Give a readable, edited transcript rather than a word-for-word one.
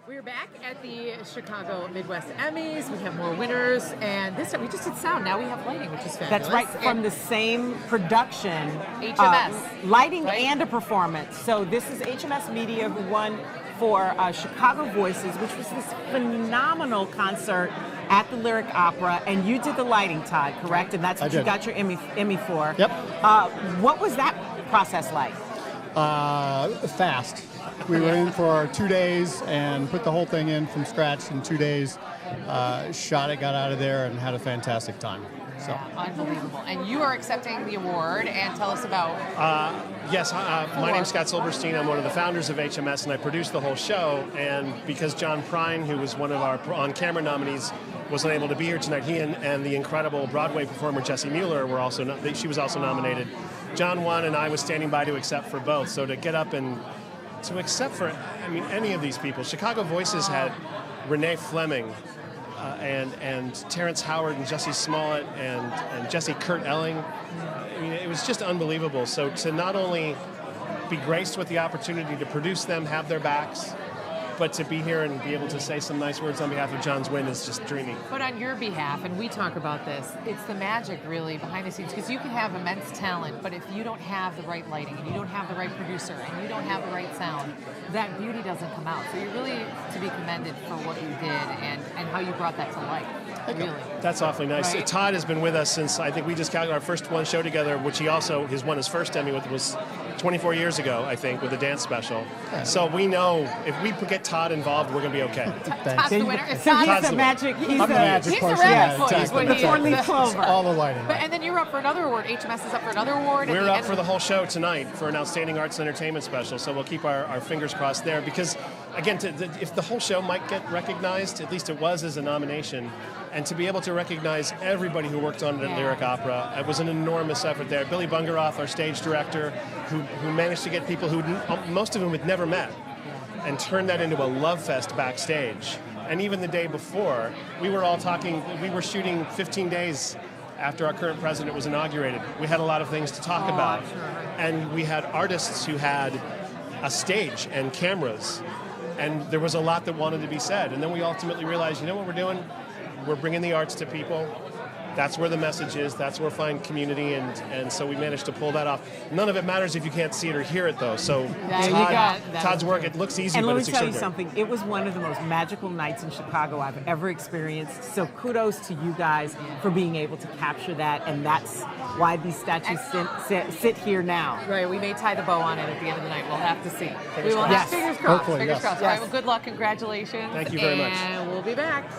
We're back at the Chicago Midwest Emmys. We have more winners, and this time we just did sound. Now we have lighting, which is fabulous. That's right, from the same production. HMS. Lighting right? and a performance. So this is HMS Media, who won for Chicago Voices, which was this phenomenal concert at the Lyric Opera, and you did the lighting, Todd, correct? And that's what you got your Emmy for. Yep. What was that process like? Fast. We were in for 2 days and put the whole thing in from scratch in 2 days. Shot it, got out of there, and had a fantastic time. So. Yeah, unbelievable. And you are accepting the award, and tell us about... Yes, my name's Scott Silberstein. I'm one of the founders of HMS, and I produced the whole show. And because John Prine, who was one of our on-camera nominees, wasn't able to be here tonight, he and the incredible Broadway performer Jessie Mueller were also she was also nominated. John won, and I was standing by to accept for both. So to get up and to accept for, any of these people. Chicago Voices had Renee Fleming and Terrence Howard and Jussie Smollett and Jesse Kurt Elling. It was just unbelievable. So to not only be graced with the opportunity to produce them, have their backs, but to be here and be able to say some nice words on behalf of John's win is just dreamy. But on your behalf, and we talk about this, it's the magic really behind the scenes, because you can have immense talent, but if you don't have the right lighting, and you don't have the right producer, and you don't have the right sound, that beauty doesn't come out. So you're really to be commended for what you did and how you brought that to life. Really. That's awfully nice. Right? Todd has been with us since, I think we just calculated our first one show together, which he also won his first Emmy with, was 24 years ago, I think, with a dance special. Yeah. So we know if we get Todd involved, we're going to be okay. Todd's the winner. So he's the magic. He's the rabbit foot. He's the four-leaf clover. All the lighting. And then you're up for another award. HMS is up for another award. We're up for the whole show tonight for an Outstanding Arts and Entertainment Special, so we'll keep our fingers crossed there. Because, again, if the whole show might get recognized, at least it was as a nomination, and to be able to recognize everybody who worked on it at Lyric Opera, it was an enormous effort there. Billy Bungeroth, our stage director, who managed to get people who most of them had never met, and turned that into a love fest backstage. And even the day before, we were all talking, we were shooting 15 days after our current president was inaugurated. We had a lot of things to talk about. Sure. And we had artists who had a stage and cameras, and there was a lot that wanted to be said. And then we ultimately realized, you know what we're doing? We're bringing the arts to people. That's where the message is. That's where we find community, and so we managed to pull that off. None of it matters if you can't see it or hear it, though. So Todd's work, it looks easy, but it's extraordinary. And let me tell you something. It was one of the most magical nights in Chicago I've ever experienced. So kudos to you guys for being able to capture that, and that's why these statues sit here now. Right, we may tie the bow on it at the end of the night. We'll have to see. Fingers crossed. Fingers crossed. Hopefully, fingers crossed. yes. All right, well, good luck. Congratulations. Thank you very much. And we'll be back.